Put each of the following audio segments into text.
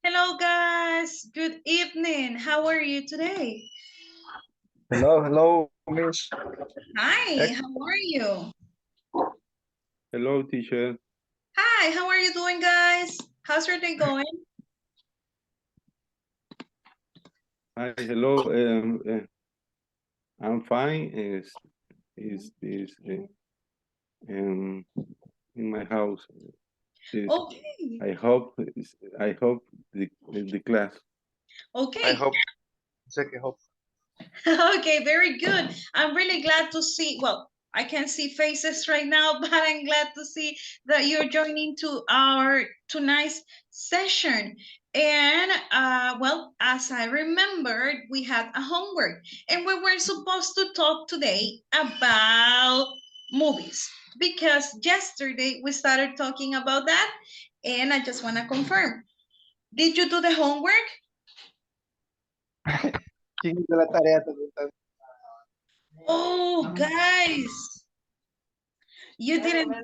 Hello, guys. Good evening. How are you today? Hello, Miss. Hi, how are you? Hello, teacher. Hi, how are you doing, guys? How's your day going? Hi, hello. I'm fine. Is in my house. Is Okay, I hope the class. I okay, hope. Second hope. okay, very good. I'm really glad to see, well, I can't see faces right now, but I'm glad to see that you're joining to our tonight's session. And well, as I remembered, we had a homework and we were supposed to talk today about movies because yesterday we started talking about that and I just want to confirm. Did you do the homework? ¿Quién hizo la tarea? Oh, guys, you didn't.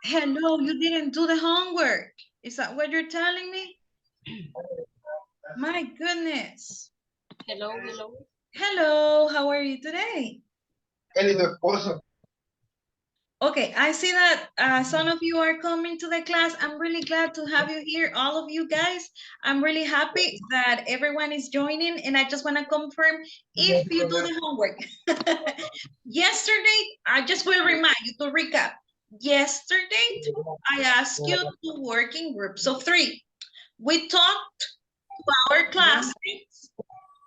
Hello, you didn't do the homework. Is that what you're telling me? My goodness. Hello. Hello, how are you today? Él y tu esposo. Okay, I see that some of you are coming to the class. I'm really glad to have you here, all of you guys. I'm really happy that everyone is joining, and I just want to confirm if you do the homework. Yesterday, I just will remind you to recap. Yesterday, I asked you to work in groups of 3. We talked to our classmates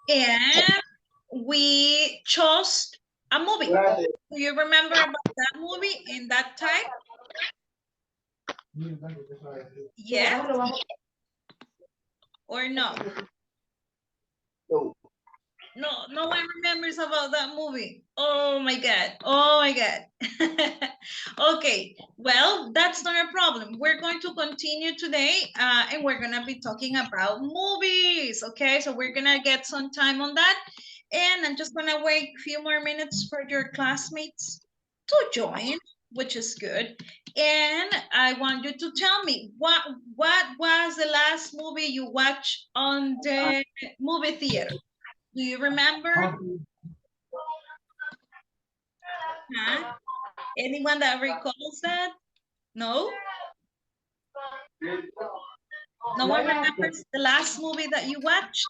and we chose a movie. Do you remember about that movie in that time? Yes or no? No one remembers about that movie. Oh my God. Oh my God. Okay, well, that's not a problem. We're going to continue today and we're going to be talking about movies. Okay, so we're going to get some time on that. And I'm just going to wait a few more minutes for your classmates to join, which is good. And I want you to tell me what was the last movie you watched on the movie theater? Do you remember? Huh? Anyone that recalls that? No? No one remembers the last movie that you watched?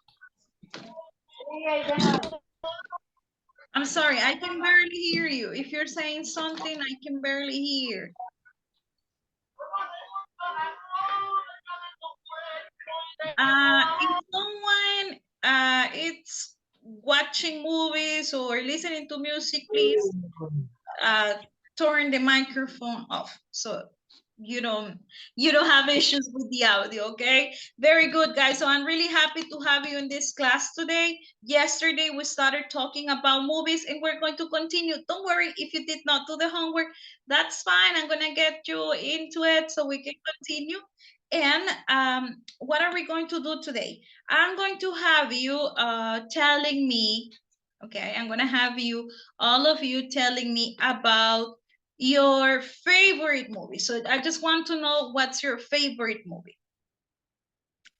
I'm sorry, I can barely hear you. If you're saying something, I can barely hear. If someone it's watching movies or listening to music, please uh, turn the microphone off so you don't have issues with the audio. Okay, very good, guys. So I'm really happy to have you in this class today. Yesterday we started talking about movies and we're going to continue. Don't worry if you did not do the homework, that's fine. I'm gonna get you into it so we can continue. And what are we going to do today? I'm going to have you telling me, okay, I'm gonna have you, all of you, telling me about your favorite movie. So I just want to know, what's your favorite movie?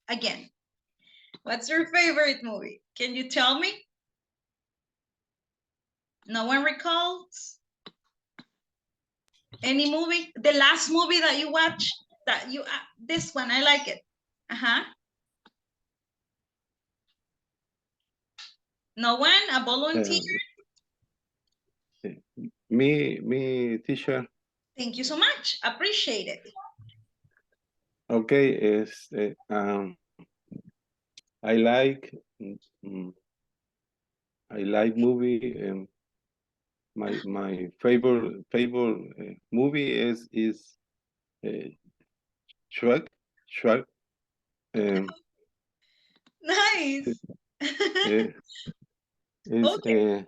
Again, what's your favorite movie? Can you tell me? No one recalls? Any movie? The last movie that you watched, that you, this one, I like it. Uh-huh. No one? A volunteer? Me, teacher. Thank you so much. Appreciate it. Okay, I like I like movie. My favorite movie is Shrek. Shrek. Um, Nice. eh, is Okay.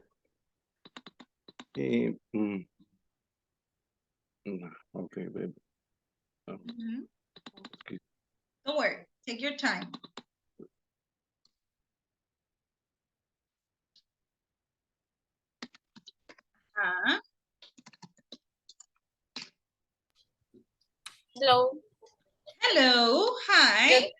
eh, mm, okay, baby. Mhm. Okay. Don't worry. Take your time. Uh, Hello. hello. Hi. Good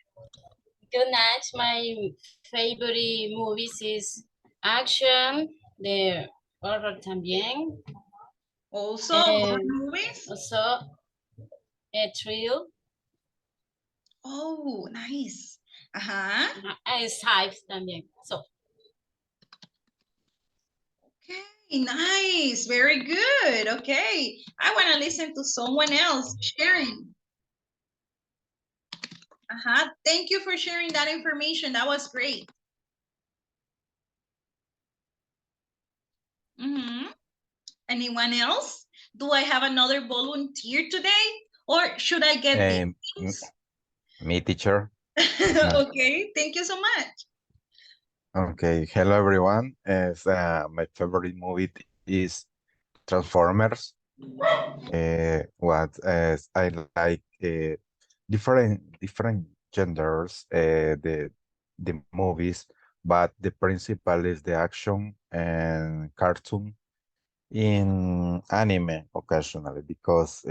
Good night. My favorite movies is action, the horror también, Also, horror movies? also a thrill. Oh, nice. Uh-huh. Sci-fi también. So, Okay, nice. Very good. Okay. I want to listen to someone else sharing. Uh-huh. Thank you for sharing that information. That was great. Mm-hmm. Anyone else? Do I have another volunteer today? Or should I get the names? Me, teacher. Okay, thank you so much. Okay, hello everyone. My favorite movie is Transformers. I like different genders, the movies, but the principal is the action and cartoon in anime occasionally because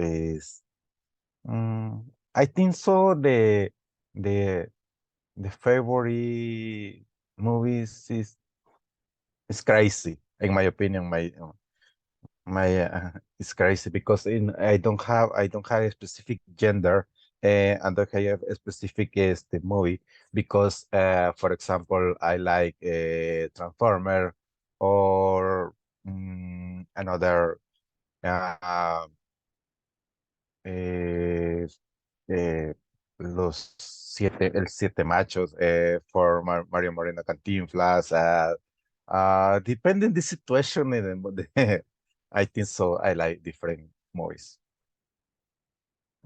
I think so the the favorite movies is crazy in my opinion. My it's crazy because I don't have a specific gender and don't have a specific the movie because for example I like Transformer or another uh, eh, el siete machos for Mario Moreno Cantinflas. Depending the situation, I think so. I like different movies.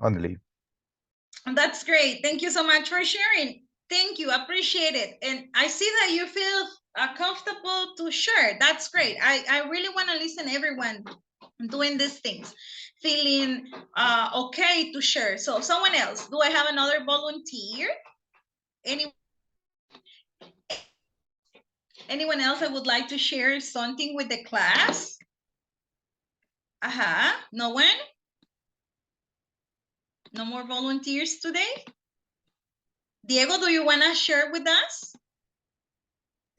Only. That's great. Thank you so much for sharing. Thank you. Appreciate it. And I see that you feel comfortable to share. That's great. I really want to listen to everyone doing these things, feeling okay to share. So someone else, do I have another volunteer? Anyone else that would like to share something with the class? No one? No more volunteers today? Diego, do you want to share with us?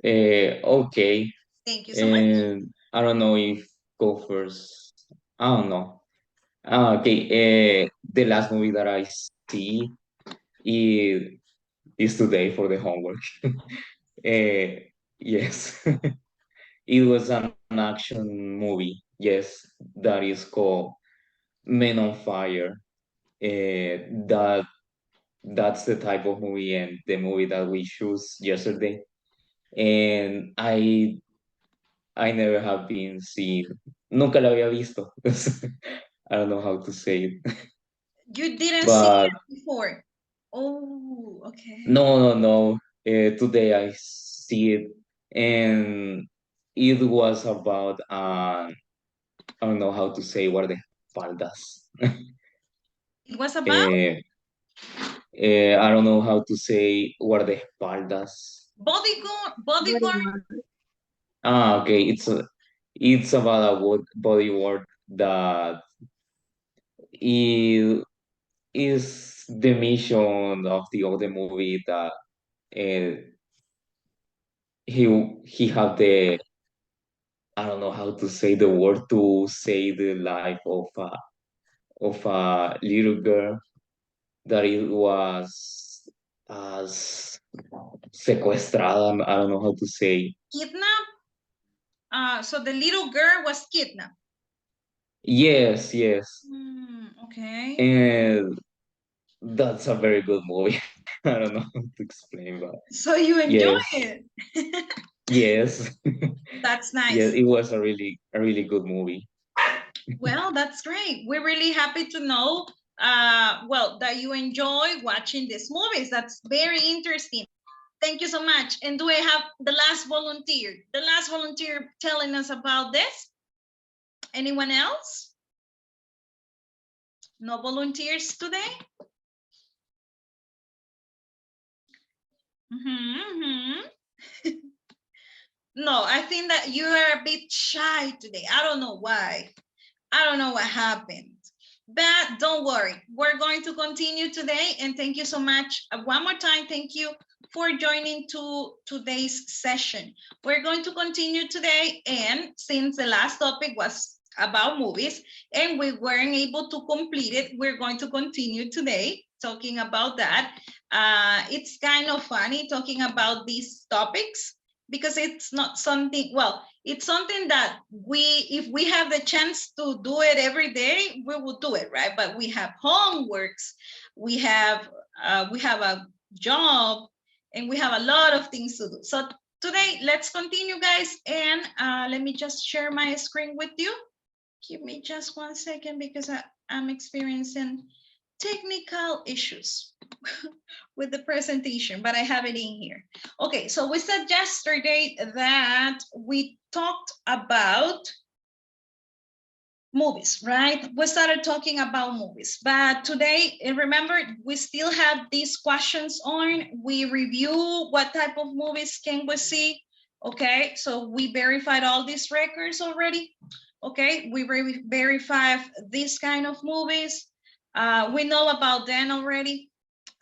Okay. Thank you so much. And I don't know if go first. I don't know. Okay. The last movie that I see is, is today for the homework. Yes. It was an action movie. Yes, that is called Men on Fire. That that's the type of movie and the movie that we choose yesterday. And I never have been seen. Nunca la había visto. I don't know how to say it. You didn't see But it before. Oh, okay. no. Today I see it, and it was about I don't know how to say guardaespaldas. It was about uh, I don't know how to say guardaespaldas. bodyguard. Okay. It's about a bodyguard that is the mission of the other movie that uh, he had the, I don't know how to say the word, to save the life of a little girl that it was secuestrada. I don't know how to say. Kidnapped? So the little girl was kidnapped. Yes. Okay. And that's a very good movie. I don't know how to explain, but So you enjoy yes, it. yes, That's nice. yes. It was a really good movie. Well, that's great. We're really happy to know well, that you enjoy watching these movies. That's very interesting. Thank you so much. And do I have the last volunteer? The last volunteer telling us about this? Anyone else? No volunteers today? No, I think that you are a bit shy today. I don't know why. I don't know what happened. But don't worry, we're going to continue today, and thank you so much. One more time, thank you for joining to today's session. We're going to continue today, and since the last topic was about movies and we weren't able to complete it, we're going to continue today talking about that. It's kind of funny talking about these topics because it's not something, well, it's something that if we have the chance to do it every day, we will do it, right? But we have homeworks, we have a job, and we have a lot of things to do. So today, let's continue, guys, and let me just share my screen with you. Give me just 1 second because I'm experiencing technical issues with the presentation, but I have it in here. Okay, so we said yesterday that we talked about movies, right? We started talking about movies, but today, and remember, we still have these questions on. We review what type of movies can we see, okay? So we verified all these records already, okay? We verified these kind of movies. We know about them already.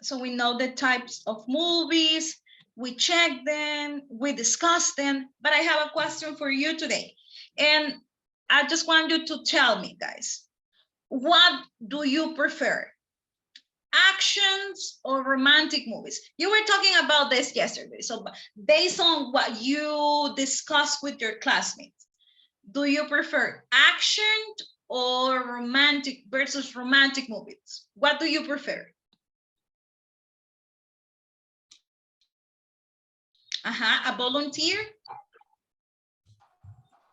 So we know the types of movies, we check them, we discuss them, but I have a question for you today. And I just want you to tell me, guys, what do you prefer? Actions or romantic movies? You were talking about this yesterday. So based on what you discussed with your classmates, do you prefer action or romantic versus romantic movies? What do you prefer? A volunteer?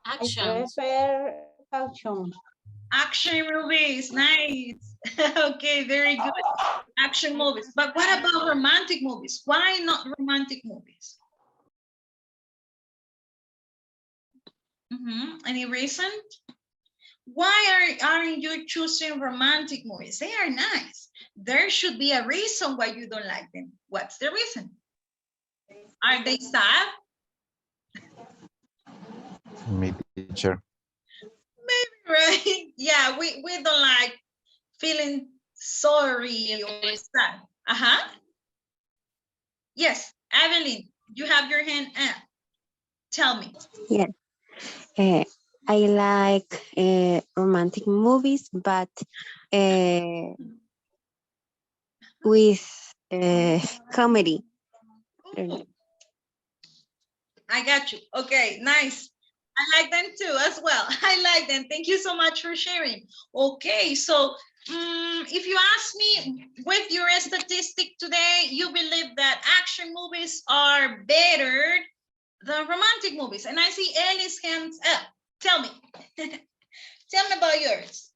Action. I prefer action. Action movies, nice. Okay, very good. Action movies. But what about romantic movies? Why not romantic movies? Any reason? Why aren't you choosing romantic movies? They are nice. There should be a reason why you don't like them. What's the reason? Are they sad? Me, teacher. Maybe, right? Yeah, we don't like feeling sorry or sad. Yes, Evelyn, you have your hand up. Tell me. Yeah. I like romantic movies, but with comedy. I got you. Okay, nice. I like them too as well. I like them. Thank you so much for sharing. Okay, so if you ask me with your statistic today, you believe that action movies are better than romantic movies. And I see Ellie's hands up. Tell me. Tell me about yours.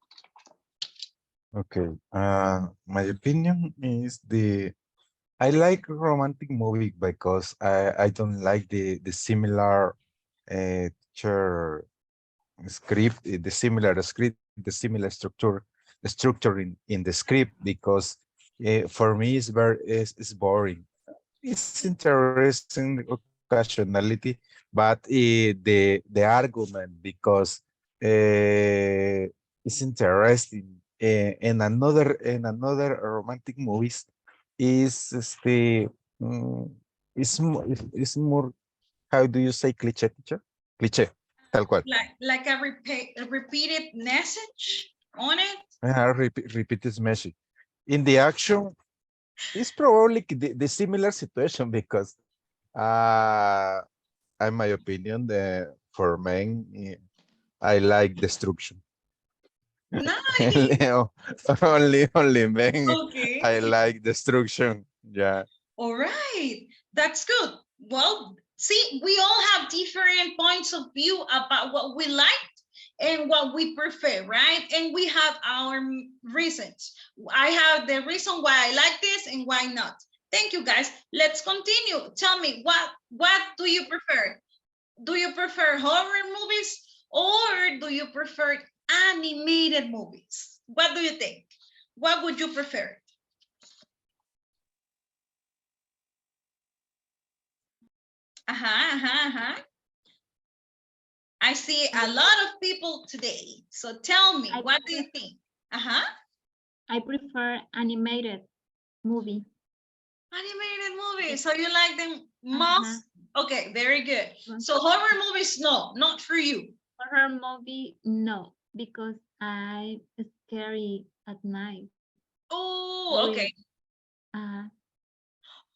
Okay. My opinion is I like romantic movie because I don't like the similar script, the similar structure in the script, because for me it's boring. It's interesting occasionality, but the argument, because it's interesting. In another romantic movies is is more, how do you say cliché, teacher? Cliché, tal cual. Like a repeated message on it? Repeat this message. In the action, it's probably the similar situation, because in my opinion, for men, I like destruction. Nice. only men. Okay. I like destruction. Yeah. All right, that's good. Well, see, we all have different points of view about what we like and what we prefer, right? And we have our reasons. I have the reason why I like this and why not. Thank you, guys. Let's continue. Tell me, what do you prefer? Do you prefer horror movies or do you prefer animated movies? What do you think? What would you prefer? I see a lot of people today. So tell me, what do you think? I prefer animated movie. Animated movies. So you like them Uh-huh. most? Okay, very good. So horror movies, no, not for you. Horror movie, no, because I'm scary at night. Oh, Really. okay. Uh,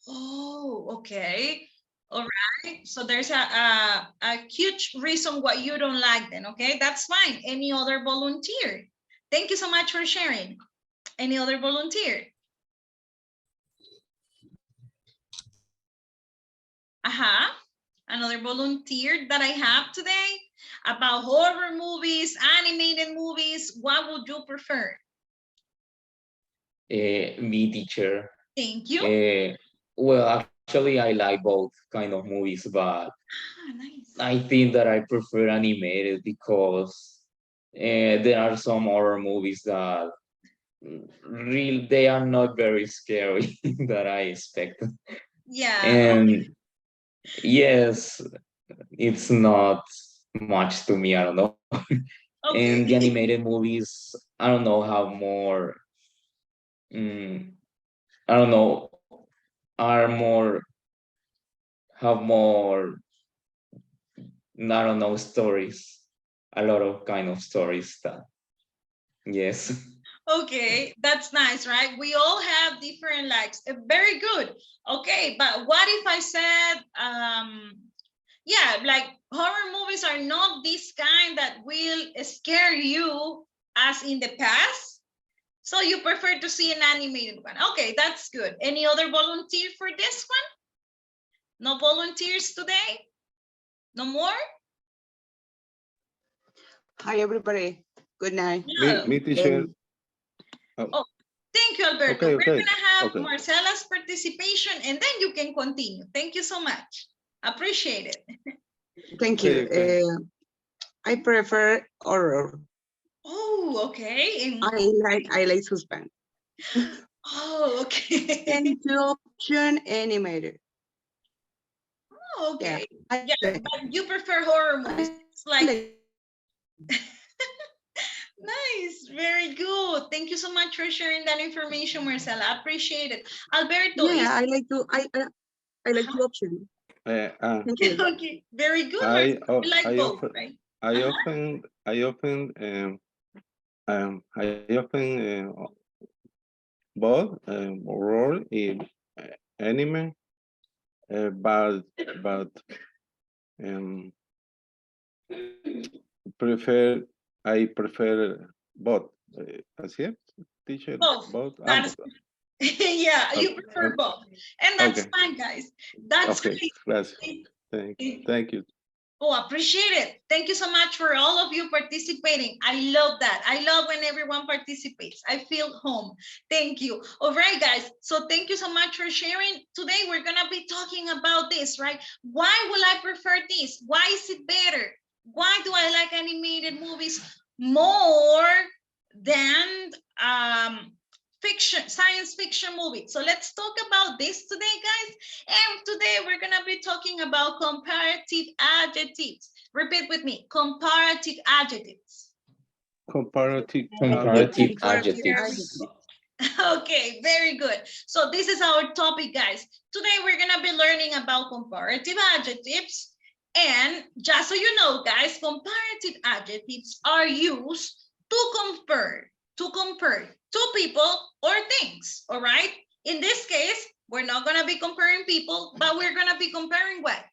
Oh, okay. All right. So there's a huge reason why you don't like them. Okay, that's fine. Any other volunteer? Thank you so much for sharing. Any other volunteer? Another volunteer that I have today about horror movies, animated movies. What would you prefer? Me, teacher. Thank you. Well, actually, I like both kind of movies, but Nice. I think that I prefer animated because there are some horror movies that they are not very scary that I expect. Yeah. And yes, it's not much to me. I don't know. Okay. And the animated movies, I don't know, have more. Mm, I don't know, are more have more. I don't know, stories. A lot of kind of stories that. Yes. Okay, that's nice, right? We all have different likes. Very good. Okay, but what if I said, yeah, like horror movies are not this kind that will scare you as in the past? So you prefer to see an animated one. Okay, that's good. Any other volunteer for this one? No volunteers today? No more? Hi, everybody. Good night. No. Me, teacher. Oh, thank you, Alberto. Okay, We're okay, gonna have okay. Marcela's participation and then you can continue. Thank you so much. Appreciate it. Thank you. Okay. I prefer horror. Oh, okay. And I like suspense. oh, okay. And the option animated. Oh, okay. Yeah, Yeah, but you prefer horror movies. It's like nice, very good. Thank you so much for sharing that information, Marcela. I appreciate it. Alberto, yeah, I like to. I like the option. Thank you. okay, very good. Marcela. We like both, right? I often both role in anime, but um, prefer I prefer both. Así es, teacher. Both. Both. That's yeah, you Okay. prefer both, and that's Okay. fine, guys. That's Okay. great. Gracias. Thank you. Oh, appreciate it. Thank you so much for all of you participating. I love that. I love when everyone participates. I feel home. Thank you. All right, guys. So thank you so much for sharing. Today, we're going to be talking about this, right? Why will I prefer this? Why is it better? Why do I like animated movies more than fiction, science fiction movie? So let's talk about this today, guys. And today we're gonna be talking about comparative adjectives. Repeat with me, comparative adjectives. Comparative Adjectives. Okay, very good. So this is our topic, guys. Today we're gonna be learning about comparative adjectives. And just so you know, guys, comparative adjectives are used to compare two people or things, all right? In this case, we're not gonna be comparing people, but we're gonna be comparing what?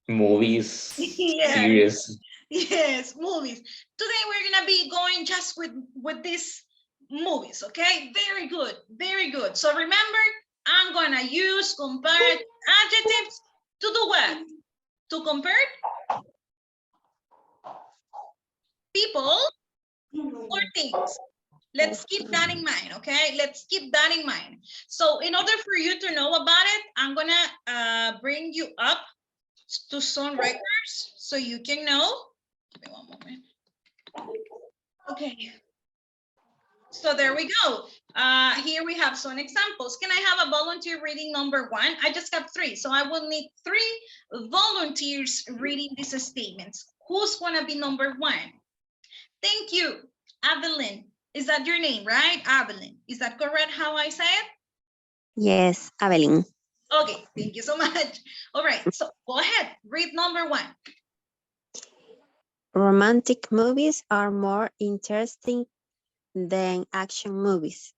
Movies, Yes. series. Yes, movies. Today we're gonna be going just with these movies, okay? Very good, very good. So remember, I'm gonna use comparative adjectives to do what? To compare people or things. Let's keep that in mind, okay? Let's keep that in mind. So in order for you to know about it, I'm gonna bring you up to some records so you can know. Give me one moment. Okay. So there we go. Here we have some examples. Can I have a volunteer reading number 1? I just have 3, so I will need 3 volunteers reading these statements. Who's gonna be number 1? Thank you. Evelyn. Is that your name, right? Evelyn. Is that correct how I say it? Yes, Evelyn. Okay, thank you so much. All right, so go ahead. Read number 1. Romantic movies are more interesting than action movies.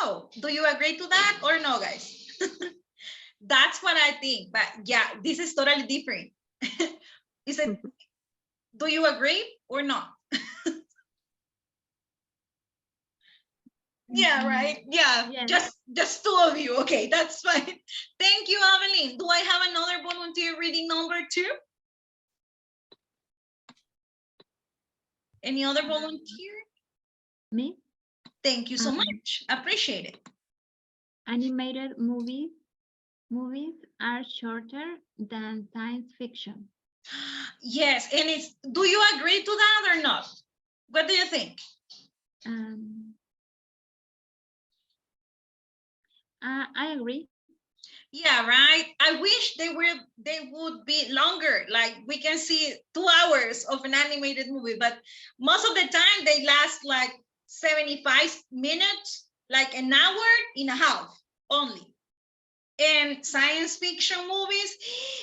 Oh, do you agree to that or no, guys? That's what I think, but yeah, this is totally different. Is it, do you agree or not? Yeah, right. Yeah, Yes. just 2 of you. Okay, that's fine. Thank you, Evelyn. Do I have another volunteer reading number 2? Any other volunteer? Me? Thank you so much. Appreciate it. Animated movies are shorter than science fiction. Yes, and it's, do you agree to that or not? What do you think? I agree. Yeah, right. I wish they would be longer. Like we can see 2 hours of an animated movie, but most of the time they last like 75 minutes, like an hour and a half only. And science fiction movies,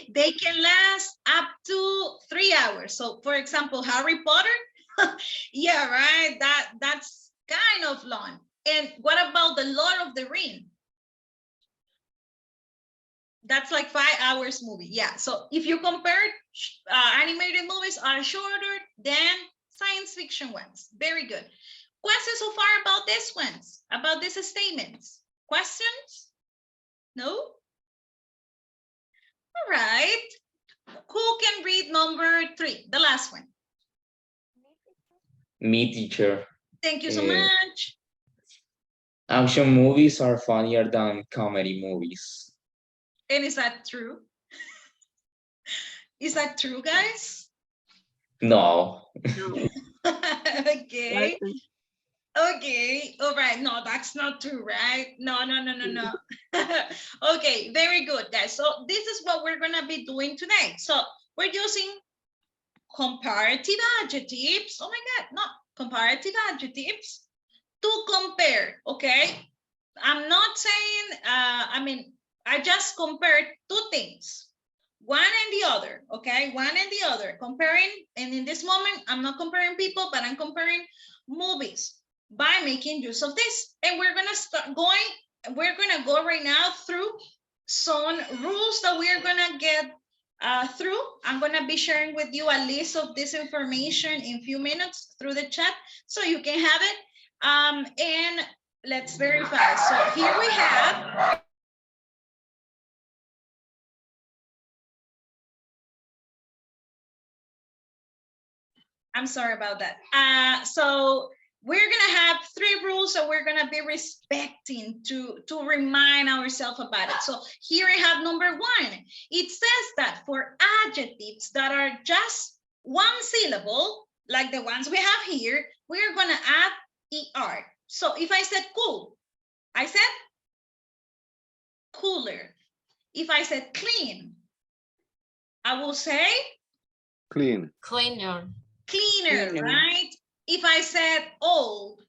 they can last up to 3 hours. So for example, Harry Potter, yeah, right. That's kind of long. And what about the Lord of the Rings? That's like 5 hours movie. Yeah. So if you compare animated movies are shorter than science fiction ones. Very good. Questions so far about this ones, about these statements? Questions? No? All right. Who can read number 3, the last one? Me, teacher. Thank you so much. Action movies are funnier than comedy movies. And is that true? Is that true, guys? No. No. Okay. Okay, all right. No, that's not true, right? No. Okay, very good, guys. So this is what we're gonna be doing today. So we're using comparative adjectives. Oh my God, no, comparative adjectives to compare, okay? I'm not saying, I just compared 2 things, one and the other, okay? One and the other, comparing, and in this moment, I'm not comparing people, but I'm comparing movies by making use of this. And we're gonna go right now through some rules that we're gonna get through. I'm gonna be sharing with you a list of this information in a few minutes through the chat, so you can have it. And let's verify. So here we have. I'm sorry about that. So we're gonna have 3 rules that we're gonna be respecting to remind ourselves about it. So here I have number 1. It says that for adjectives that are just 1 syllable, like the ones we have here, we're gonna add ER. So if I said cool, I said cooler. If I said clean, I will say Clean. Cleaner. cleaner, right? If I said old,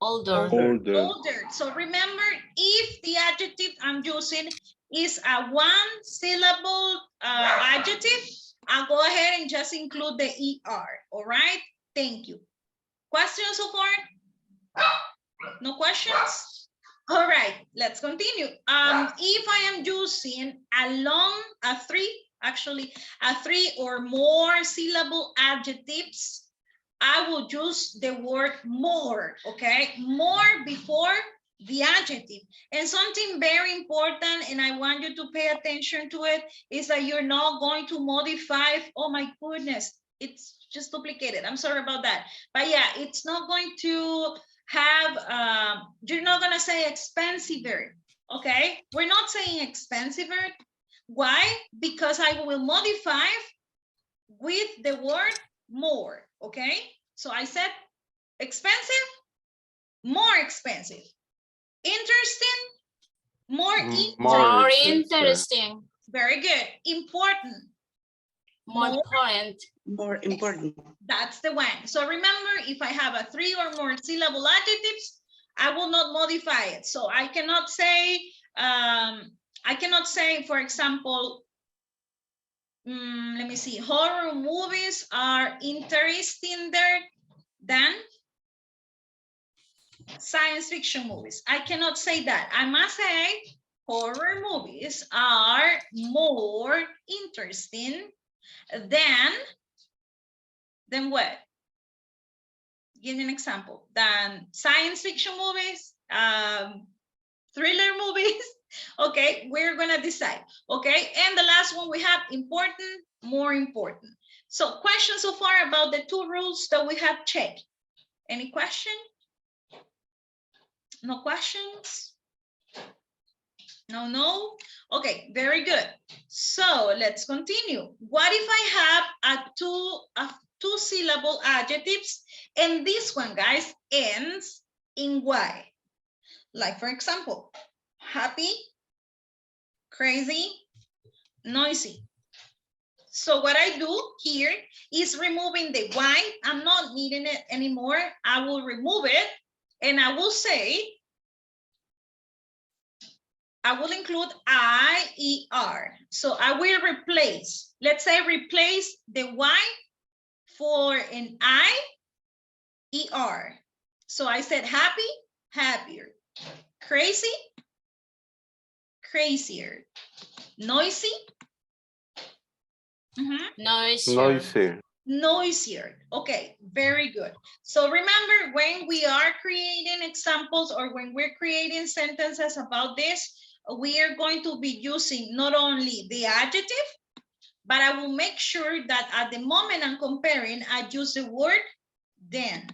Older. older. So remember, if the adjective I'm using is a 1 syllable adjective, I'll go ahead and just include the ER. All right. Thank you. Questions so far? No questions? All right, let's continue. If I am using a 3 or more syllable adjectives, I will use the word more, okay? More before the adjective. And something very important, and I want you to pay attention to it, is that you're not going to modify, oh my goodness, it's just duplicated. I'm sorry about that. But yeah, it's not going to have, you're not gonna say expensiver, okay? We're not saying expensiver. Why? Because I will modify with the word more, okay? So I said expensive, more expensive. Interesting, more More interesting. interesting. Very good. Important. More important. More important. That's the one. So remember, if I have a 3 or more syllable adjectives, I will not modify it. So I cannot say, for example, let me see, horror movies are interesting there than science fiction movies. I cannot say that. I must say horror movies are more interesting than what? Give me an example. Than science fiction movies, thriller movies. Okay, we're gonna decide. Okay, and the last one we have important, more important. So questions so far about the 2 rules that we have checked. Any question? No questions? No? Okay, very good. So let's continue. What if I have a two syllable adjectives and this one, guys, ends in Y? Like, for example, happy, crazy, noisy. So what I do here is removing the Y. I'm not needing it anymore. I will remove it and I will say, I will include IER. So I will replace, let's say replace the Y for an IER. So I said happy, happier, crazy, crazier, noisy, Noisier. noisier. Okay, very good. So remember, when we are creating examples or when we're creating sentences about this, we are going to be using not only the adjective, but I will make sure that at the moment I'm comparing, I use the word then.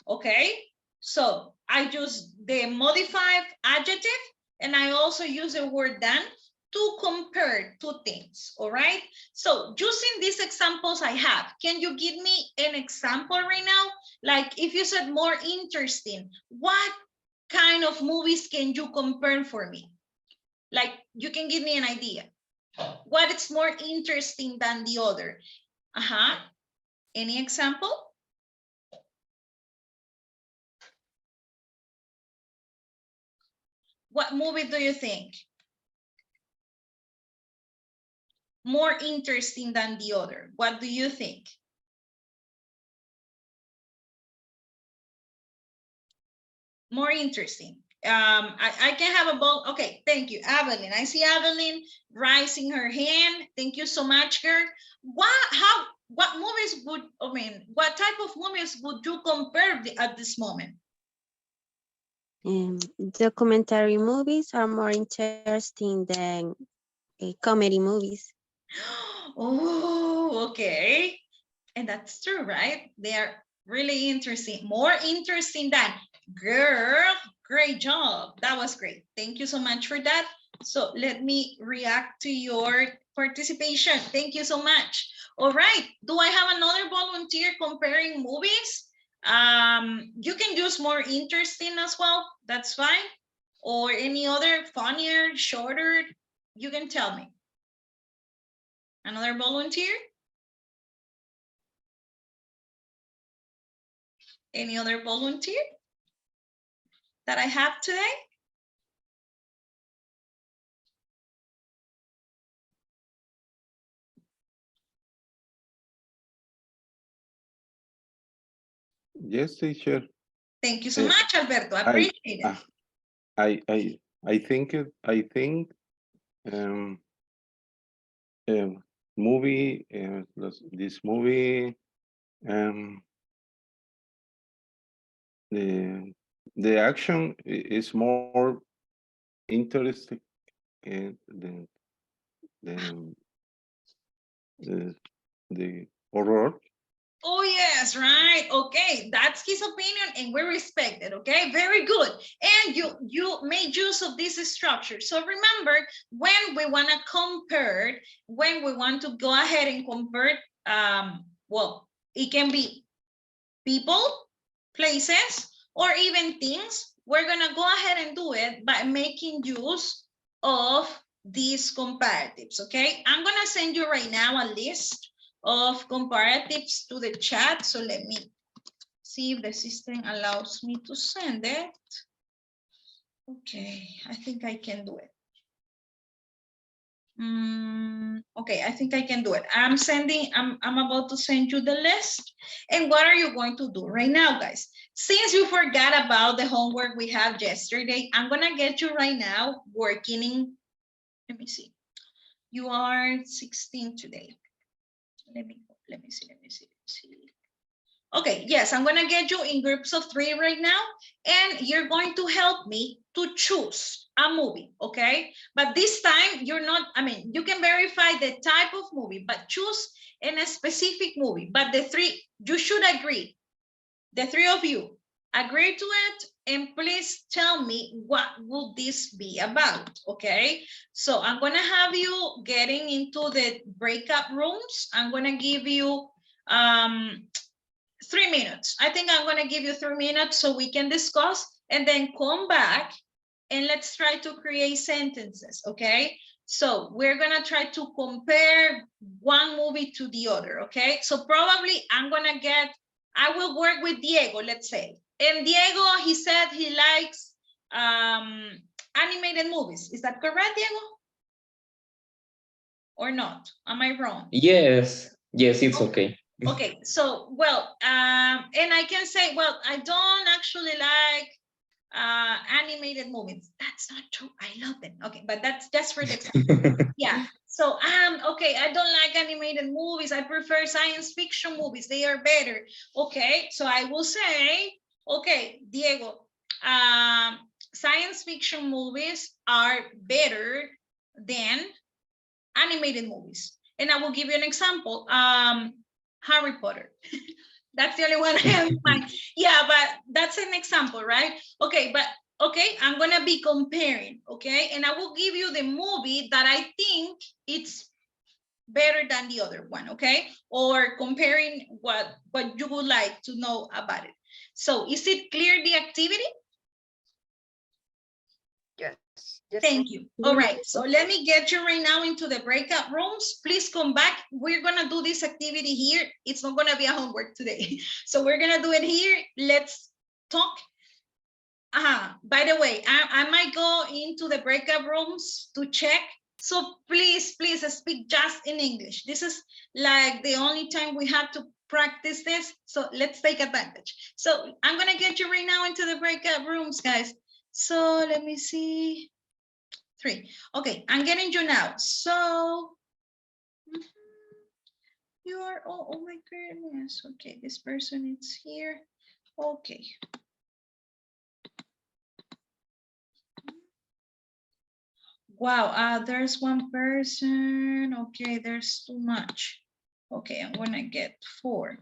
Okay, so I use the modified adjective and I also use the word than to compare 2 things. All right, so using these examples I have, can you give me an example right now? Like if you said more interesting, what kind of movies can you compare for me? Like you can give me an idea. What is more interesting than the other? Any example? What movie do you think? More interesting than the other. What do you think? More interesting. I can have a vote. Okay, thank you, Evelyn. I see Evelyn raising her hand. Thank you so much, girl. What movies would, what type of movies would you compare at this moment? Documentary movies are more interesting than comedy movies. Oh, okay. And that's true, right? They are really interesting, more interesting than girl. Great job. That was great. Thank you so much for that. So let me react to your participation. Thank you so much. All right. Do I have another volunteer comparing movies? You can use more interesting as well. That's fine. Or any other funnier, shorter, you can tell me. Another volunteer? Any other volunteer that I have today? Yes, teacher. Thank you so much, Alberto. I appreciate it. I think movie this movie the action is more interesting than the horror. Oh, yes, right. Okay, that's his opinion and we respect it. Okay, very good. And you made use of this structure. So remember, when we want to compare, when we want to go ahead and convert, well, it can be people, places, or even things. We're going to go ahead and do it by making use of these comparatives. Okay, I'm going to send you right now a list of comparatives to the chat. So let me see if the system allows me to send it. Okay, I think I can do it. Okay, I think I can do it. I'm about to send you the list. And what are you going to do right now, guys? Since you forgot about the homework we had yesterday, I'm gonna get you right now working in, let me see. You are 16 today. Let me see. Okay, yes, I'm gonna get you in groups of 3 right now, and you're going to help me to choose a movie, okay? But this time you're not, I mean, you can verify the type of movie, but choose in a specific movie. But the 3, you should agree. The 3 of you agree to it, and please tell me what would this be about, okay? So I'm gonna have you getting into the breakout rooms. I'm gonna give you 3 minutes. I think I'm going to give you 3 minutes so we can discuss, and then come back and let's try to create sentences, okay? So we're going to try to compare one movie to the other, okay? So probably I will work with Diego, let's say. And Diego, he said he likes animated movies. Is that correct, Diego? Or not? Am I wrong? Yes, it's okay. Okay, so, well, and I can say, well, I don't actually like animated movies. That's not true. I love them. Okay, but that's just for the example. Yeah. So, okay, I don't like animated movies. I prefer science fiction movies. They are better. Okay, so I will say, okay, Diego, science fiction movies are better than animated movies. And I will give you an example. Harry Potter. That's the only one I have in mind. Yeah, but that's an example, right? Okay, but okay, I'm gonna be comparing, okay? And I will give you the movie that I think it's better than the other one, okay? Or comparing what you would like to know about it. So is it clear, the activity? Yes. Thank you. All right, so let me get you right now into the breakout rooms. Please come back. We're gonna do this activity here. It's not gonna be a homework today. So we're gonna do it here. Let's talk. By the way, I might go into the breakout rooms to check. So please speak just in English. This is like the only time we have to practice this. So let's take advantage. So I'm gonna get you right now into the breakout rooms, guys. So let me see. 3. Okay, I'm getting you now. So you are, oh my goodness. Okay, this person is here. Okay. Wow, there's one person. Okay, there's too much. Okay, I'm gonna get 4.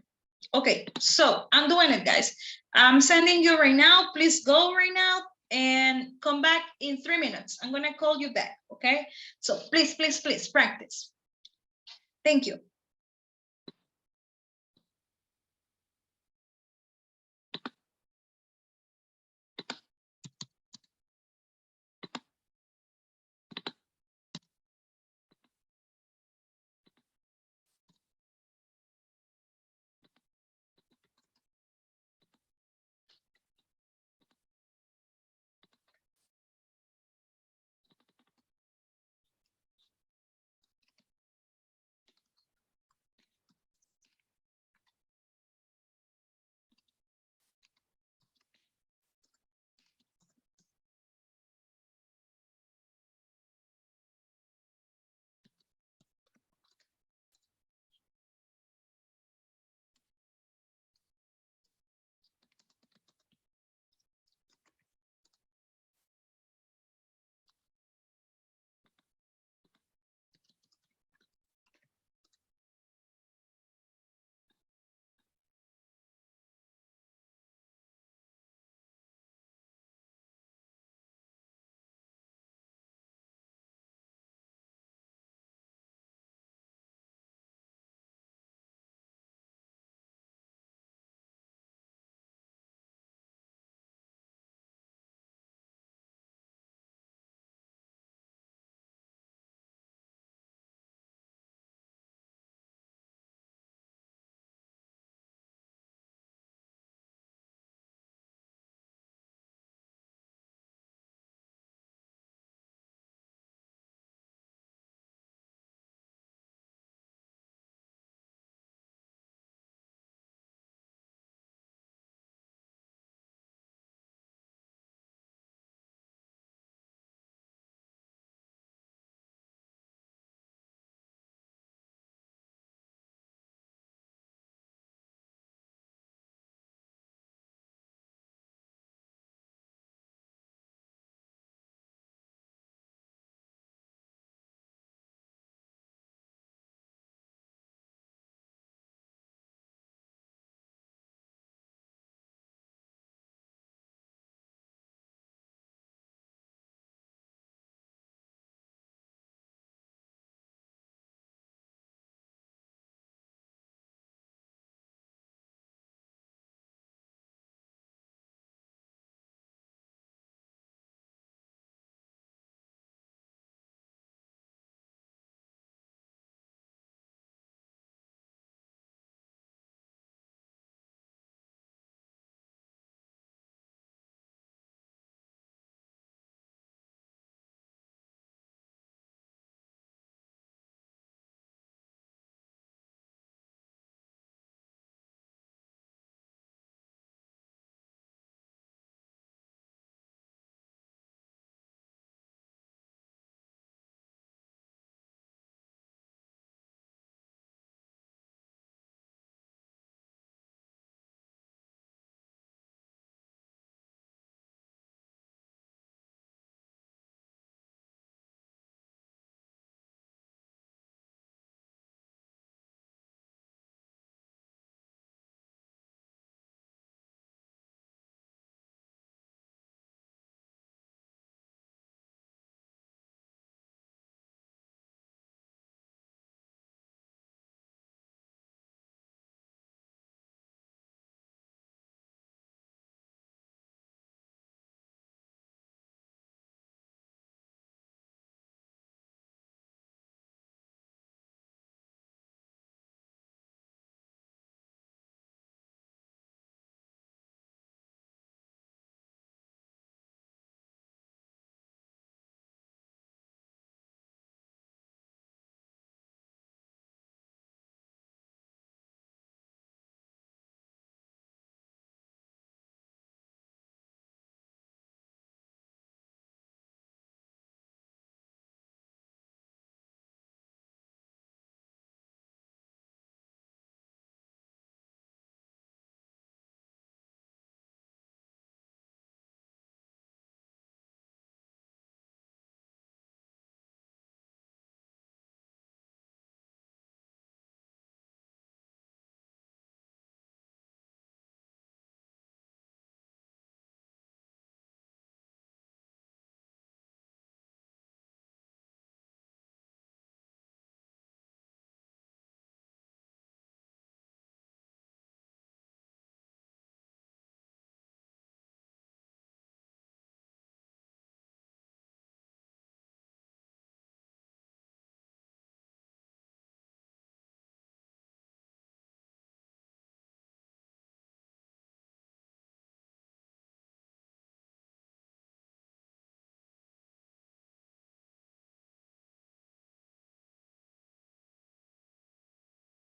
Okay, so I'm doing it, guys. I'm sending you right now. Please go right now and come back in 3 minutes. I'm gonna call you back, okay? So please practice. Thank you.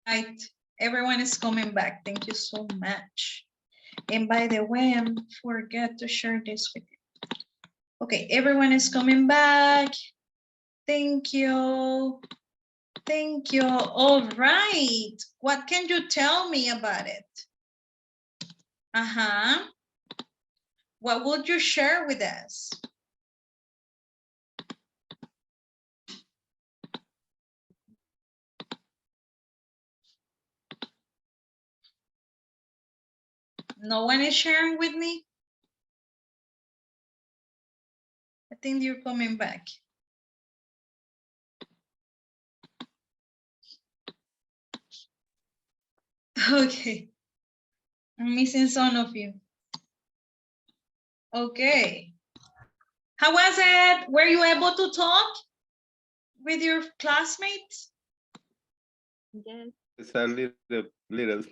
Right. Everyone is coming back. Thank you so much. And by the way, I forget to share this with you. Okay, everyone is coming back. Thank you. Thank you. All right. What can you tell me about it? Uh-huh. What would you share with us? No one is sharing with me? I think you're coming back. Okay. I'm missing some of you. Okay. How was it? Were you able to talk with your classmates? Yes. It's a little.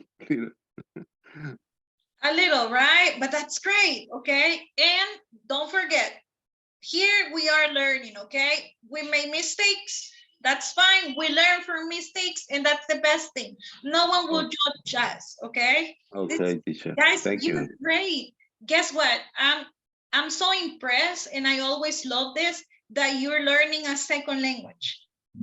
A little, right? But that's great, okay? And don't forget, here we are learning, okay? We made mistakes. That's fine. We learn from mistakes, and that's the best thing. No one will judge us, okay? Okay, teacher. Guys, Thank you you. did great. Guess what? I'm so impressed, and I always love this, that you're learning a second language.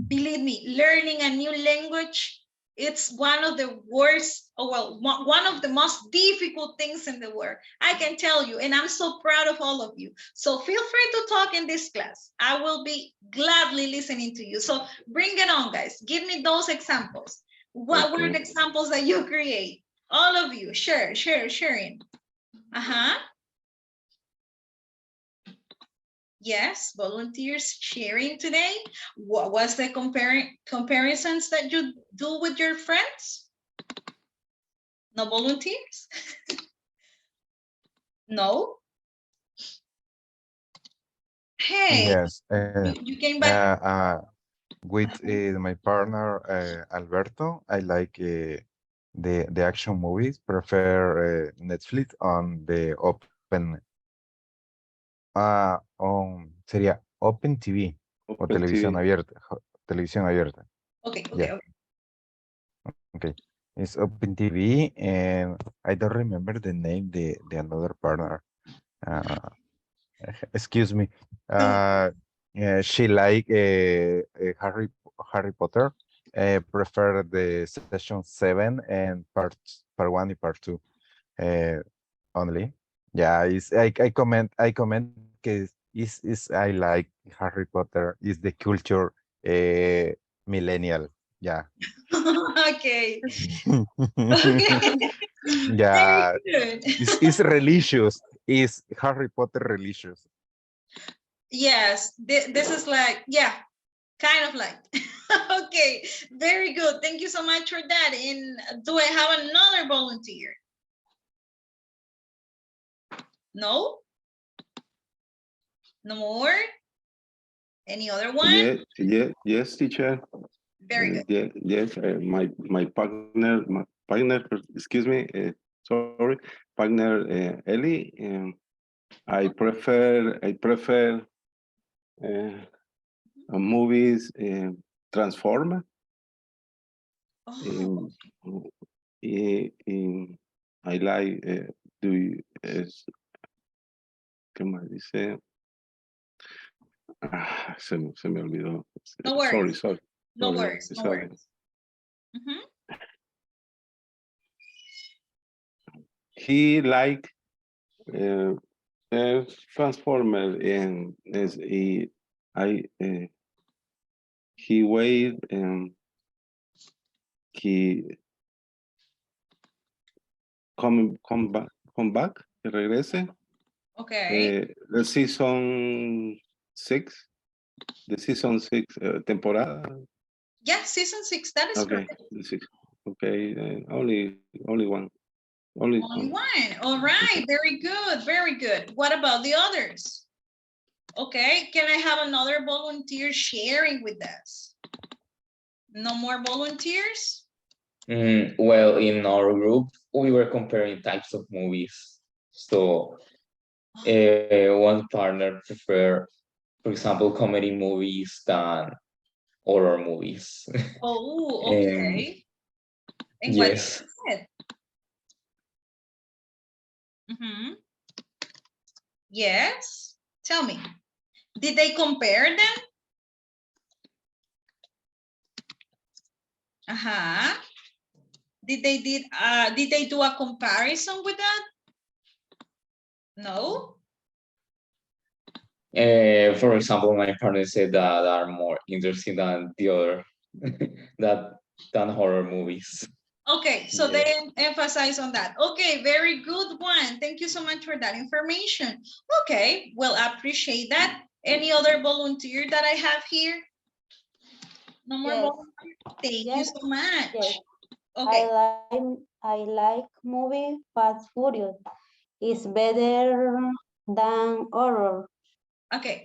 Believe me, learning a new language, it's one of the worst, well, one of the most difficult things in the world. I can tell you, and I'm so proud of all of you. So feel free to talk in this class. I will be gladly listening to you. So bring it on, guys. Give me those examples. What were the examples that you create? All of you, sharing. Uh-huh. Yes, volunteers sharing today. What was the comparisons that you do with your friends? No volunteers? No? Hey, Yes. you came back. With my partner Alberto, I like the action movies. Prefer Netflix on the sería Open TV o Open televisión TV. abierta. Televisión abierta. Okay. Yeah. Okay. It's Open TV, and I don't remember the name the another partner. Excuse me. Yeah, she like Harry Potter. Prefer the session 7 and part 1 and part 2 only. Yeah, I comment que is I like Harry Potter is the culture millennial. Yeah. Okay. Okay. Yeah, Very good. it's religious. Is Harry Potter religious? Yes, this is like, yeah, kind of like. Okay, very good. Thank you so much for that. And do I have another volunteer? No? No more? Any other one? Yes, teacher. Very good. Yes, my partner, excuse me, sorry, partner Ellie. I prefer movies Transformer. Oh, I like ¿qué más dice? Se me olvidó. no worries. Sorry. No worries. No Sorry. worries. Mhm. He like Transformer and he wait and he come back, que regrese. Okay. The season 6, temporada. Yeah, season 6, that is Okay, correct. the 6. Okay, only one. Only one. All right, very good, very good. What about the others? Okay, can I have another volunteer sharing with us? No more volunteers? Well, in our group, we were comparing types of movies. So one partner prefer, for example, comedy movies than horror movies. Oh, And okay. And what Yes. they said. Yes. Tell me. Did they compare them? Did they do a comparison with that? No. For example, my parents said that are more interesting than the other than horror movies. Okay, so Yeah. they emphasize on that. Okay, very good one. Thank you so much for that information. Okay, well, I appreciate that. Any other volunteer that I have here? No more Yes. volunteer? Thank you so much. Yes. Okay. I like movie Fast Furious. It's better than horror. Okay,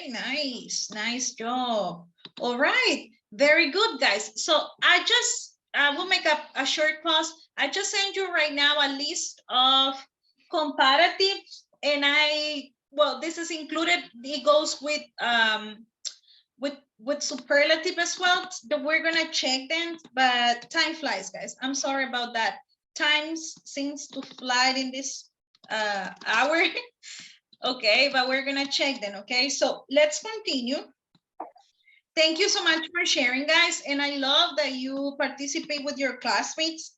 nice job. All right, very good, guys. So I just will make a short pause. I just sent you right now a list of comparatives, and well, this is included. It goes with superlative as well. That we're gonna check them, but time flies, guys. I'm sorry about that. Time seems to fly in this hour. Okay, but we're gonna check then, okay? So let's continue. Thank you so much for sharing, guys. And I love that you participate with your classmates.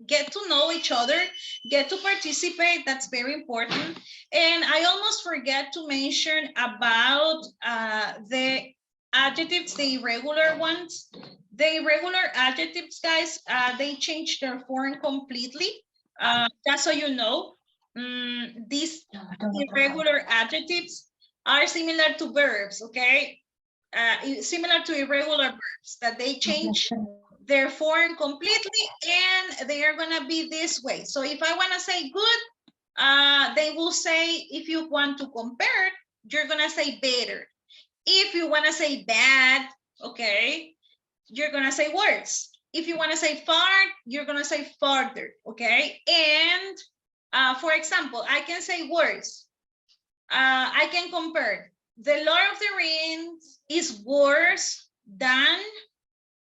Get to know each other, get to participate. That's very important. And I almost forget to mention about the adjectives, the irregular ones. The irregular adjectives, guys, they change their form completely. Just so you know, these irregular adjectives are similar to verbs, okay? Similar to irregular verbs, that they change their form completely and they are gonna be this way. So if I wanna say good, they will say, if you want to compare, you're gonna say better. If you wanna say bad, okay, you're gonna say worse. If you wanna say far, you're gonna say farther, okay? And for example, I can say worse. I can compare. The Lord of the Rings is worse than,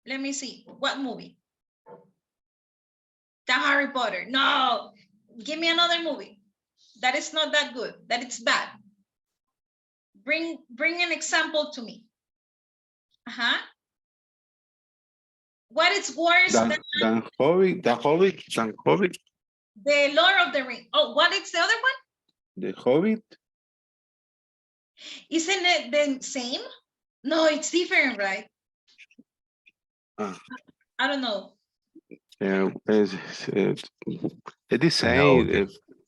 let me see, what movie? The Harry Potter. No, give me another movie that is not that good, that it's bad. Bring an example to me. What is worse than Hobbit? The Lord of the Rings. Oh, what is the other one? The Hobbit? Isn't it the same? No, it's different, right? I don't know. It's the same. No,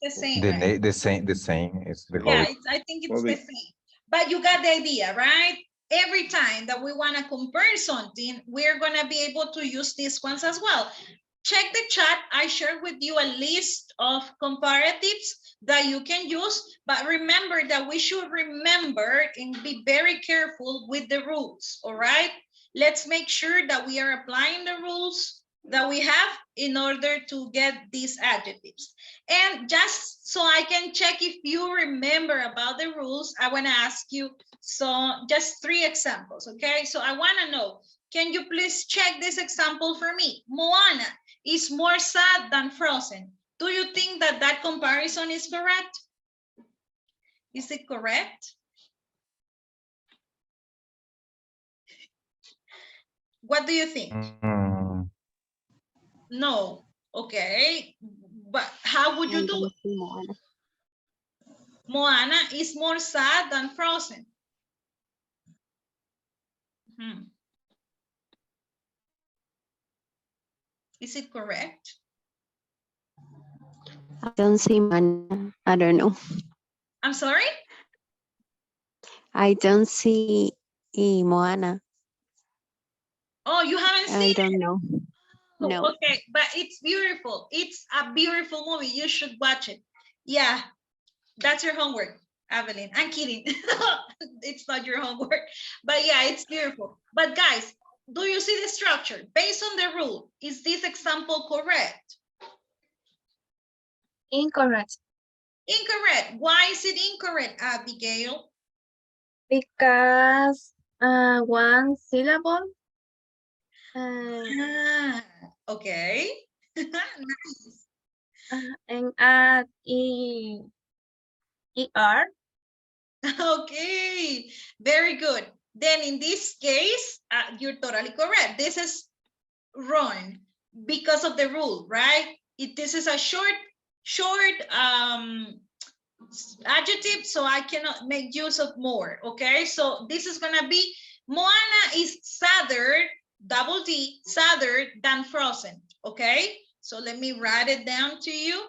The same, right? the same. It's the Yeah, Hobbit. I think it's the same. But you got the idea, right? Every time that we want to compare something, we're going to be able to use these ones as well. Check the chat. I shared with you a list of comparatives that you can use, but remember that we should remember and be very careful with the rules, all right? Let's make sure that we are applying the rules that we have in order to get these adjectives. And just so I can check if you remember about the rules, I want to ask you just 3 examples, okay? So I want to know, can you please check this example for me? Moana is more sad than Frozen. Do you think that that comparison is correct? Is it correct? What do you think? No. Okay. But how would you do it? Moana is more sad than Frozen. Is it correct? I don't see Moana. I don't know. I'm sorry? I don't see Moana. Oh, you haven't seen it? I don't know. Oh, No. okay, but it's beautiful. It's a beautiful movie. You should watch it. Yeah, that's your homework, Evelyn. I'm kidding. It's not your homework. But yeah, it's beautiful. But guys, do you see the structure? Based on the rule, is this example correct? Incorrect. Incorrect. Why is it incorrect, Abigail? Because one syllable. Okay. Nice. And add ER. Okay, very good. Then in this case, you're totally correct. This is wrong because of the rule, right? This is a short adjective, so I cannot make use of more, okay? So this is gonna be, Moana is sadder, double D, sadder than Frozen, okay? So let me write it down to you.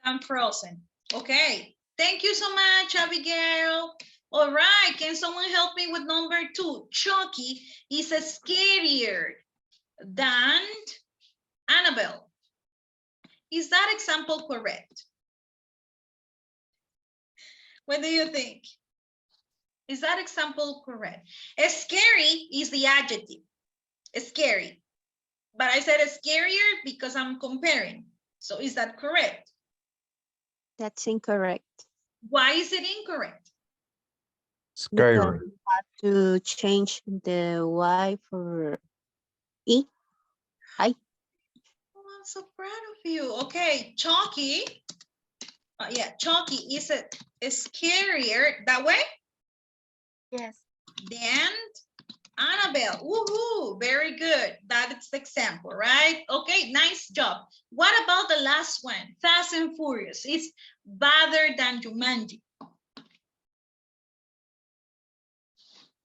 Than Frozen, okay? Thank you so much, Abigail. All right, can someone help me with number 2? Chucky is scarier than Annabelle. Is that example correct? What do you think? Is that example correct? Scary is the adjective. Scary. But I said scarier because I'm comparing. So is that correct? That's incorrect. Why is it incorrect? Because Scary. you have to change the Y for E. I. Oh, I'm so proud of you. Okay, Chalky. Yeah, Chalky is scarier that way? Yes. Then Annabelle. Woohoo! Very good. That's the example, right? Okay, nice job. What about the last one? Fast and Furious. It's better than Jumanji.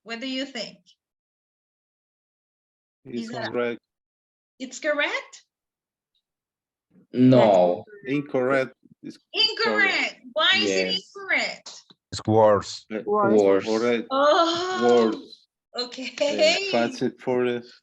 What do you think? It's Is that correct. it's correct? No, Incorrect. It's Incorrect. Why is it Yes. incorrect? It's worse. worse. Correct. Oh, Worse. okay. Fast and Furious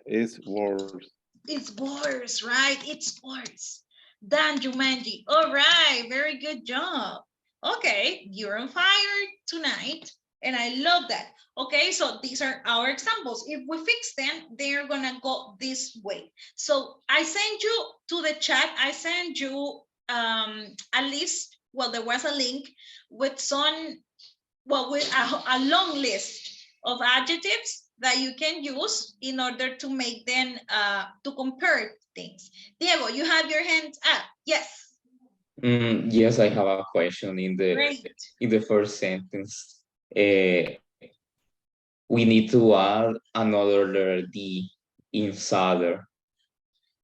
is worse. It's worse, right? It's worse than Jumanji. All right, very good job. Okay, you're on fire tonight, and I love that. Okay, so these are our examples. If we fix them, they're gonna go this way. So I sent you to the chat, I sent you a list. Well, there was a link with some, well, with a long list of adjectives that you can use in order to make them, to compare things. Diego, you have your hands up. Yes. Yes, I have a question in Great. the first sentence. We need to add another letter D in sadder.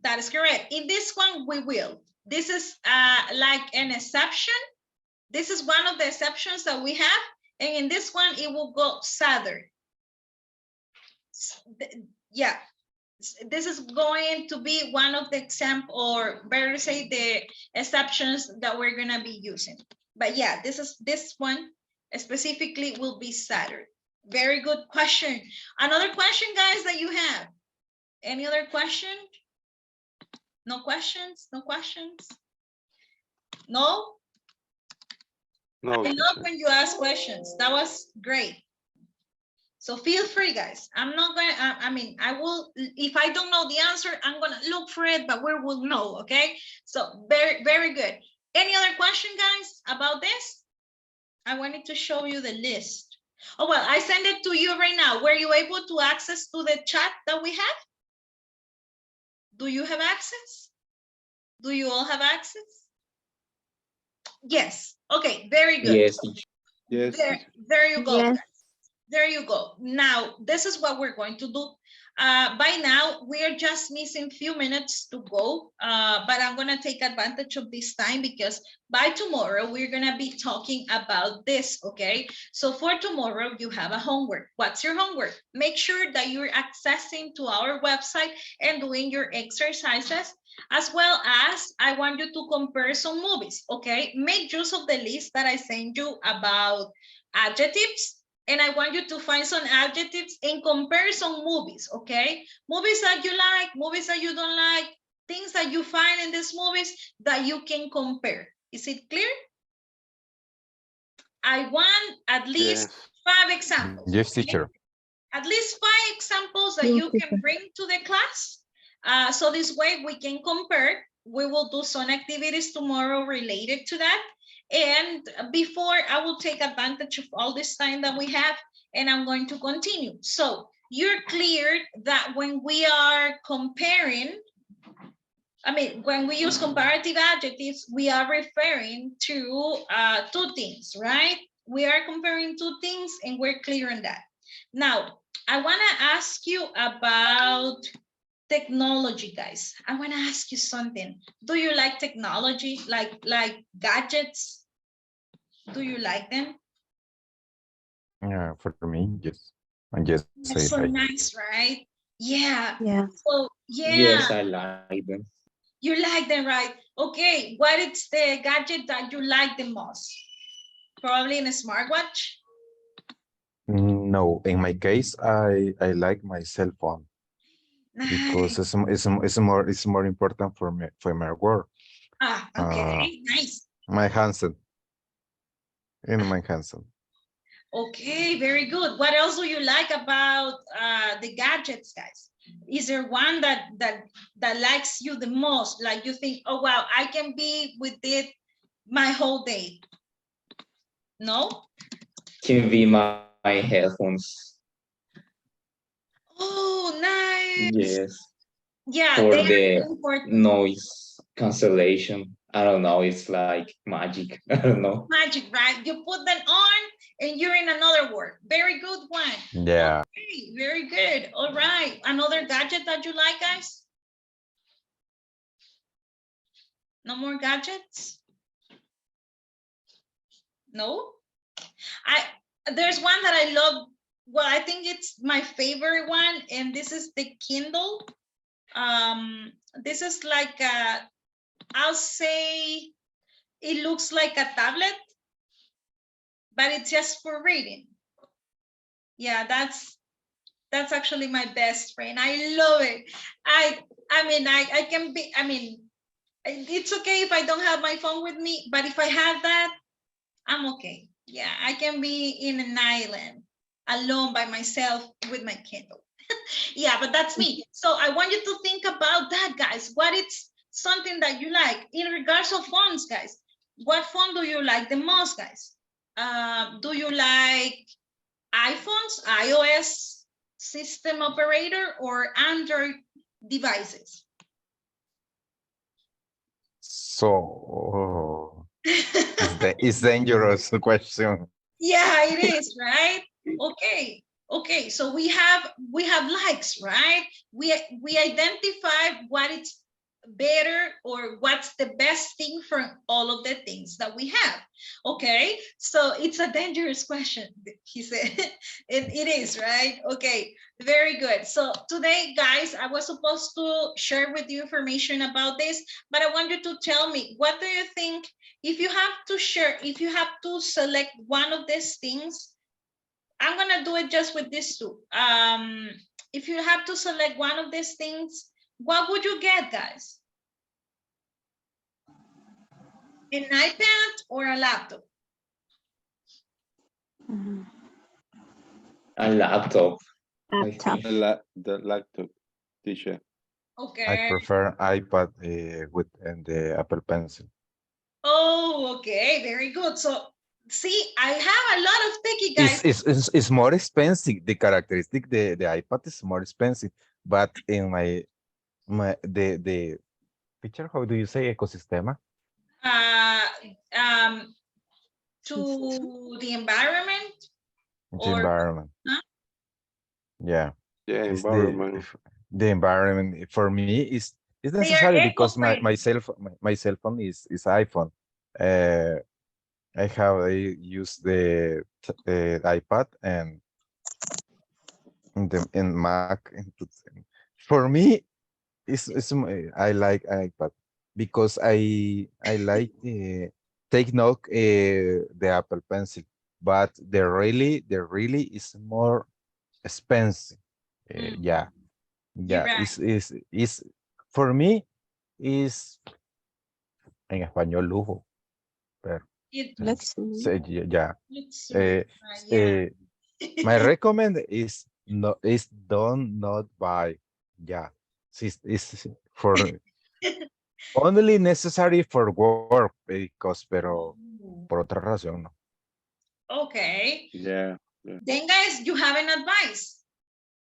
That is correct. In this one, we will. This is like an exception. This is one of the exceptions that we have. And in this one, it will go sadder. Yeah. This is going to be one of the example, or better say the exceptions that we're going to be using. But yeah, this one specifically will be sadder. Very good question. Another question, guys, that you have? Any other question? No questions? No questions? No? No. I love when you ask questions. That was great. So feel free, guys. I'm not going to, I mean, I will, if I don't know the answer, I'm going to look for it, but we will know, okay? So very, very good. Any other question, guys, about this? I wanted to show you the list. Oh, well, I send it to you right now. Were you able to access to the chat that we have? Do you have access? Do you all have access? Yes. Okay, very good. Yes. Yes. There you go. Yes. There you go. Now, this is what we're going to do. By now, we are just missing a few minutes to go, but I'm going to take advantage of this time because by tomorrow, we're going to be talking about this, okay? So for tomorrow, you have a homework. What's your homework? Make sure that you're accessing to our website and doing your exercises, as well as I want you to compare some movies, okay? Make use of the list that I sent you about adjectives. And I want you to find some adjectives and compare some movies, okay? Movies that you like, movies that you don't like, things that you find in these movies that you can compare. Is it clear? I want at least 5 examples. Yes, okay? teacher. At least 5 examples that Yes, you can teacher. bring to the class. So this way we can compare. We will do some activities tomorrow related to that. And before, I will take advantage of all this time that we have and I'm going to continue. So you're clear that when we are comparing, when we use comparative adjectives, we are referring to two things, right? We are comparing two things and we're clear on that. Now, I want to ask you about technology, guys. I want to ask you something. Do you like technology, like gadgets? Do you like them? Yeah, for me, yes. And yes, I It's so like. nice, right? Yeah. Yeah. So yeah, Yes, I like them. you like them, right? Okay, what is the gadget that you like the most? Probably in a smartwatch. No, in my case, I like my cell phone because Nice. it's more important for me for my work. Okay, nice. My handset in my handset. Okay, very good. What else do you like about the gadgets, guys? Is there one that likes you the most? Like you think, oh wow, I can be with it my whole day. No? Can be my headphones. Oh, nice. Yes, Yeah, for they are the important. noise cancellation. I don't know. It's like magic. I don't know. Magic, right? You put them on and you're in another world. Very good one. Yeah. Okay, very good. All right. Another gadget that you like, guys? No more gadgets? No? There's one that I love. Well, I think it's my favorite one, and this is the Kindle. This is like I'll say it looks like a tablet, but it's just for reading. Yeah, that's actually my best friend. I love it. I can be, it's okay if I don't have my phone with me, but if I have that, I'm okay. Yeah, I can be in an island alone by myself with my Kindle. Yeah, but that's me. So I want you to think about that, guys. What it's something that you like in regards of phones, guys. What phone do you like the most, guys? Do you like iPhones, iOS system operator, or Android devices? So it's dangerous question. Yeah, it is, right? Okay, so we have likes, right? We identify what it's better or what's the best thing from all of the things that we have. Okay, so it's a dangerous question, he said. It is, right? Okay, very good. So today, guys, I was supposed to share with you information about this, but I want you to tell me, what do you think? If you have to share, if you have to select one of these things, I'm gonna do it just with these two. If you have to select one of these things, what would you get, guys? An iPad or a laptop? A laptop. I Laptop. think. The laptop, teacher. I Okay. prefer iPad with and the Apple Pencil. Oh, okay, very good. So see, I have a lot of techie guys. It's more expensive. The characteristic the iPad is more expensive, but in my the picture, how do you say ecosistema? To the environment. The environment. Huh? Yeah. Yeah, It's environment. the environment for me is They are necessary because eco-friendly. my cell phone is iPhone. I use the iPad and in Mac. For me, I like iPad because I like take note the Apple Pencil, but the really is more expensive. Yeah, You're yeah. right. Is for me is en español lujo, pero It Luxury. yeah. luxury, yeah. My recommend is don't not buy. Yeah, it's for only necessary for work because pero por otra razón no. Okay. Yeah. Yeah. Then guys, you have an advice.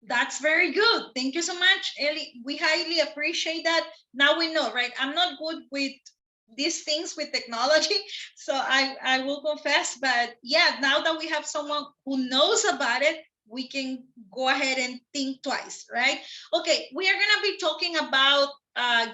That's very good. Thank you so much, Ellie. We highly appreciate that. Now we know, right? I'm not good with these things with technology, so I will confess, but yeah, now that we have someone who knows about it, we can go ahead and think twice, right? Okay, we are gonna be talking about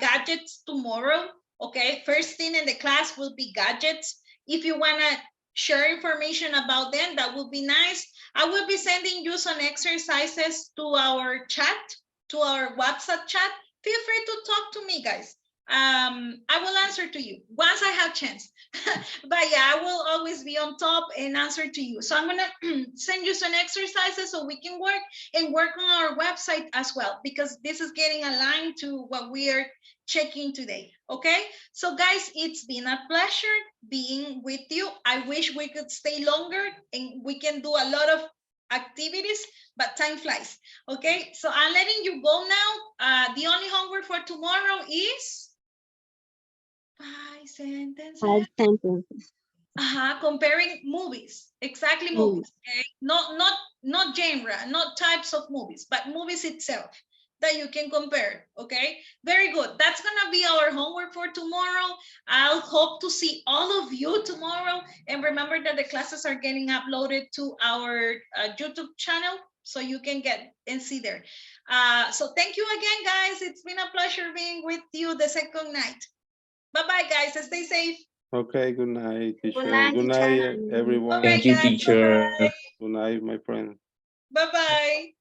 gadgets tomorrow. Okay, first thing in the class will be gadgets. If you wanna share information about them, that would be nice. I will be sending you some exercises to our chat, to our WhatsApp chat. Feel free to talk to me, guys. I will answer to you once I have chance. But yeah, I will always be on top and answer to you. So I'm gonna send you some exercises so we can work on our website as well, because this is getting aligned to what we are checking today. Okay, so guys, it's been a pleasure being with you. I wish we could stay longer and we can do a lot of activities, but time flies. Okay, so I'm letting you go now. The only homework for tomorrow is 5 sentences. 5 sentences. Comparing movies, exactly movies. Okay, not genre, not types of movies, but movies itself that you can compare. Okay, very good. That's gonna be our homework for tomorrow. I'll hope to see all of you tomorrow, and remember that the classes are getting uploaded to our YouTube channel, so you can get and see there. So thank you again, guys. It's been a pleasure being with you the second night. Bye-bye, guys. Stay safe. Okay, good night, teacher. night, Good teacher. night, everyone. All right, Thank you, guys. teacher. Bye-bye. Good night, my friend. Bye-bye.